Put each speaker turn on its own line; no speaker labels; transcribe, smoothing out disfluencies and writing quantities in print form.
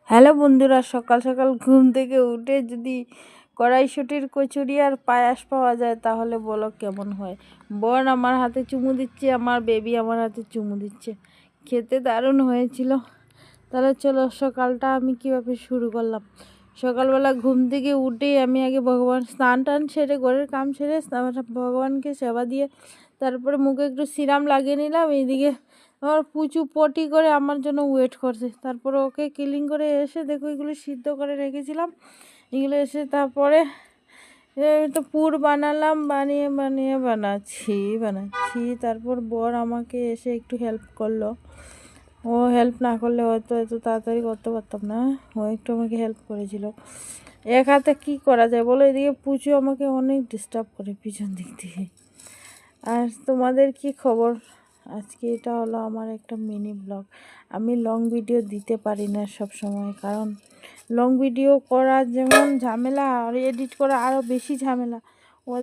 Hello বন্ধুরা, সকাল সকাল ঘুম থেকে উঠে যদি কড়াইশুঁটির কচুরি আর পায়াস পাওয়া যায় তাহলে বলো কেমন হয়। বোন আমার হাতে চুমু দিচ্ছে, আমার বেবি আমার হাতে চুমু দিচ্ছে, খেতে দারুণ হয়েছিল। তাহলে চলো সকালটা আমি কীভাবে শুরু করলাম। সকালবেলা ঘুম থেকে উঠেই আমি আগে ভগবান স্নান টান সেরে ঘরের কাম সেরে ভগবানকে সেবা দিয়ে তারপরে মুখে একটু সিরাম লাগিয়ে নিলাম। এইদিকে আমার পুচু পটি করে আমার জন্য ওয়েট করছে। তারপরে ওকে ক্লিন করে এসে দেখো এগুলো সিদ্ধ করে রেখেছিলাম। এগুলো এসে তারপরে তো পুর বানালাম, বানাচ্ছি। তারপর বর আমাকে এসে একটু হেল্প করলো। ও হেল্প না করলে হয়তো এত তাড়াতাড়ি করতে পারতাম না। ও একটু আমাকে হেল্প করেছিল। এক হাতে কী করা যায় বলো। এদিকে পুচু আমাকে অনেক ডিস্টার্ব করে পিছন দিক থেকে। আর তোমাদের কি খবর? আজকে এটা হলো আমার একটা মিনি ব্লগ। আমি লং ভিডিও দিতে পারি না সব সময়, কারণ লং ভিডিও করা যেমন ঝামেলা আর এডিট করা আরও বেশি ঝামেলা।